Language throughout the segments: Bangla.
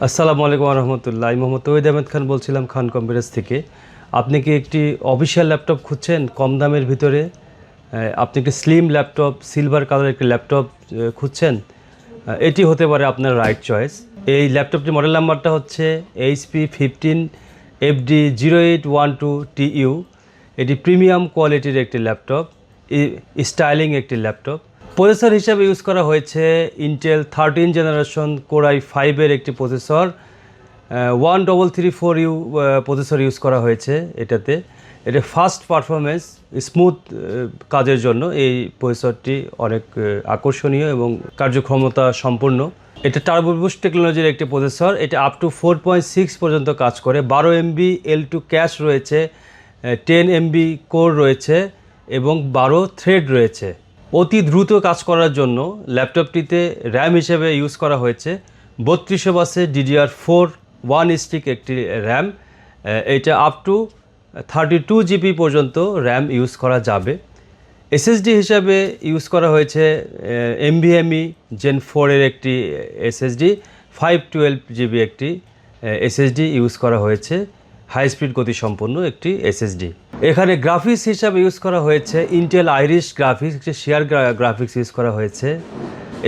আসসালামু আলাইকুম রহমতুল্লাহ। আমি মোহাম্মদ তৌহিদ আহমেদ খান বলছিলাম খান কম্পিউটার্স থেকে। আপনি কি একটি অফিসিয়াল ল্যাপটপ খুঁজছেন কম দামের ভিতরে? আপনি একটি স্লিম ল্যাপটপ, সিলভার কালার একটি ল্যাপটপ খুঁজছেন? এটি হতে পারে আপনার রাইট চয়েস। এই ল্যাপটপটির মডেল নাম্বারটা হচ্ছে HP15FD0812TU। এটি প্রিমিয়াম কোয়ালিটির একটি ল্যাপটপ, স্টাইলিং একটি ল্যাপটপ। প্রসেসর হিসাবে ইউজ করা হয়েছে ইন্টেল 13 জেনারেশন কোর i5-এর একটি প্রসেসর। 1334U প্রসেসর ইউজ করা হয়েছে এটাতে। এটা ফাস্ট পারফরমেন্স, স্মুথ কাজের জন্য এই প্রসেসরটি অনেক আকর্ষণীয় এবং কার্যক্ষমতা সম্পন্ন। এটা টার্বো বুস্ট টেকনোলজির একটি প্রসেসর। এটা আপ টু 4.6 পর্যন্ত কাজ করে। 12 MB L2 ক্যাশ রয়েছে, 10 MB কোর রয়েছে এবং 12 থ্রেড রয়েছে। অতি দ্রুত কাজ করার জন্য ল্যাপটপটিতে র্যাম হিসেবে ইউজ করা হয়েছে 3200 বাসের DDR4 1 স্টিক একটি র্যাম। এটা আপ টু 32 GB পর্যন্ত র্যাম ইউজ করা যাবে। SSD হিসাবে ইউজ করা হয়েছে NVMe Gen 4-এর একটি SSD, 512 GB একটি SSD ইউজ করা হয়েছে, হাই স্পিড গতিসম্পন্ন একটি SSD। এখানে গ্রাফিক্স হিসাবে ইউজ করা হয়েছে ইন্টেল আইরিশ গ্রাফিক্স, একটি শেয়ার গ্রাফিক্স ইউজ করা হয়েছে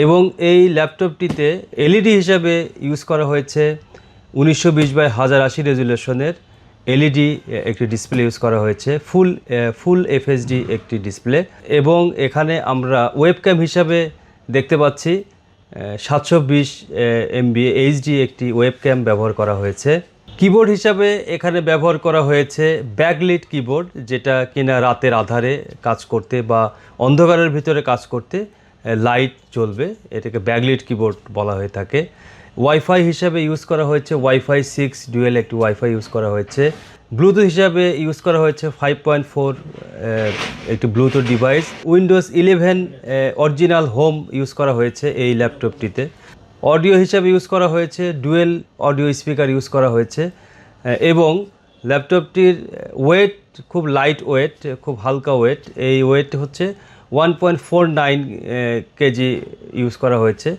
এবং এই ল্যাপটপটিতে LED হিসাবে ইউজ করা হয়েছে 1920x1080 রেজুলেশনের LED একটি ডিসপ্লে ইউজ করা হয়েছে, ফুল FHD একটি ডিসপ্লে। এবং এখানে আমরা ওয়েবক্যাম হিসাবে দেখতে পাচ্ছি 720 MB HD একটি ওয়েবক্যাম ব্যবহার করা হয়েছে। কিবোর্ড হিসাবে এখানে ব্যবহার করা হয়েছে ব্যাকলিট কিবোর্ড, যেটা কিনা রাতের আধারে কাজ করতে বা অন্ধকারের ভিতরে কাজ করতে লাইট জ্বলবে, এটাকে ব্যাকলিট কিবোর্ড বলা হয়ে থাকে। ওয়াইফাই হিসাবে ইউজ করা হয়েছে ওয়াইফাই 6 ডুয়েল একটি ওয়াইফাই ইউজ করা হয়েছে। ব্লুটুথ হিসাবে ইউজ করা হয়েছে 5.4 একটি Bluetooth device. Windows 11 original home use করা হয়েছে এই ল্যাপটপটিতে। অডিও হিসাবে ইউজ করা হয়েছে ডুয়েল অডিও স্পিকার ইউজ করা হয়েছে এবং ল্যাপটপটির ওয়েট খুব লাইট ওয়েট, খুব হালকা ওয়েট। এই ওয়েট হচ্ছে 1.49 কেজি ইউজ করা হয়েছে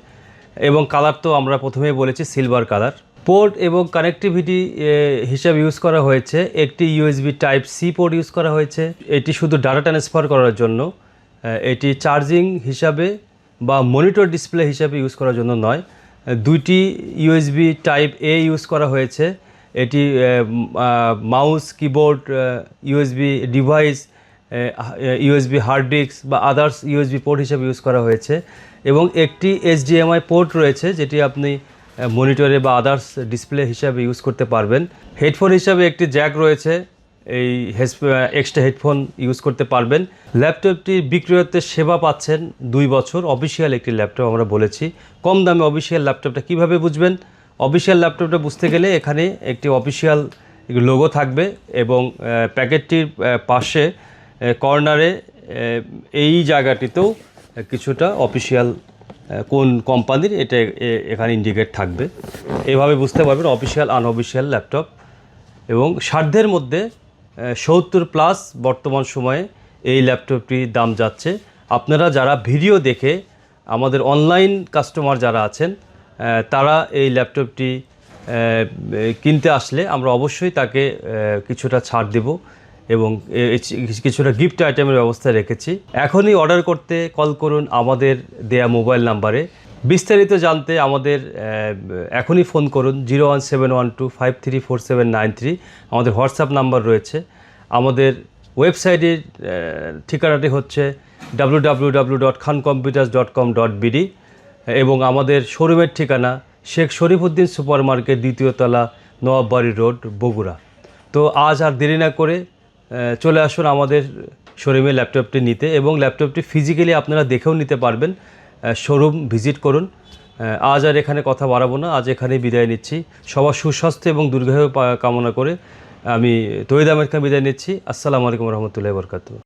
এবং কালার তো আমরা প্রথমেই বলেছি সিলভার কালার। পোর্ট এবং কানেক্টিভিটি হিসাবে ইউজ করা হয়েছে একটি USB Type-C পোর্ট ইউজ করা হয়েছে। এটি শুধু ডাটা ট্রান্সফার করার জন্য, এটি চার্জিং হিসাবে বা মনিটর ডিসপ্লে হিসাবে ইউজ করার জন্য নয়। দুইটি USB Type-A ইউজ করা হয়েছে। এটি mouse, keyboard, USB device, USB hard disk বা আদার্স USB পোর্ট হিসাবে ইউজ করা হয়েছে এবং একটি HDMI পোর্ট রয়েছে যেটি আপনি মনিটরে বা আদার্স ডিসপ্লে হিসাবে ইউজ করতে পারবেন। হেডফোন হিসাবে একটি জ্যাক রয়েছে, এই এক্সট্রা হেডফোন ইউজ করতে পারবেন। ল্যাপটপটির বিক্রয়ত্বের সেবা পাচ্ছেন 2 বছর। অফিসিয়াল একটি ল্যাপটপ আমরা বলেছি। কম দামে অফিসিয়াল ল্যাপটপটা কীভাবে বুঝবেন? অফিসিয়াল ল্যাপটপটা বুঝতে গেলে এখানে একটি অফিসিয়াল লোগো থাকবে এবং প্যাকেটটির পাশে কর্নারে এই জায়গাটিতেও কিছুটা অফিসিয়াল কোন কোম্পানির এটা এখানে ইন্ডিকেট থাকবে। এভাবে বুঝতে পারবেন অফিসিয়াল আনঅফিসিয়াল ল্যাপটপ। এবং সাধ্যের মধ্যে 70+ বর্তমান সময়ে এই ল্যাপটপটির দাম যাচ্ছে। আপনারা যারা ভিডিও দেখে আমাদের অনলাইন কাস্টমার যারা আছেন তারা এই ল্যাপটপটি কিনতে আসলে আমরা অবশ্যই তাকে কিছুটা ছাড় দেব এবং কিছুটা গিফট আইটেমের ব্যবস্থা রেখেছি। এখনই অর্ডার করতে কল করুন আমাদের দেয়া মোবাইল নাম্বারে। বিস্তারিত জানতে আমাদের এখনই ফোন করুন 01712534793। আমাদের হোয়াটসঅ্যাপ নাম্বার রয়েছে। আমাদের ওয়েবসাইটের ঠিকানাটি হচ্ছে www.khancomputers.com.bd এবং আমাদের শোরুমের ঠিকানা শেখ শরীফুদ্দিন সুপার মার্কেট, 2য় তলা, নবাববাড়ি রোড, বগুড়া। তো আজ আর দেরি না করে চলে আসুন আমাদের শোরুমে ল্যাপটপটি নিতে এবং ল্যাপটপটি ফিজিক্যালি আপনারা দেখেও নিতে পারবেন। শোরুম ভিজিট করুন। আজ আর এখানে কথা বাড়াবো না, আজ এখানেই বিদায় নিচ্ছি। সবার সুস্বাস্থ্য এবং দীর্ঘায়ু কামনা করে আমি তৌহিদ আহমেদ খান বিদায় নিচ্ছি। আসসালামু আলাইকুম রহমতুল্লাহি ওয়া বারাকাতুহু।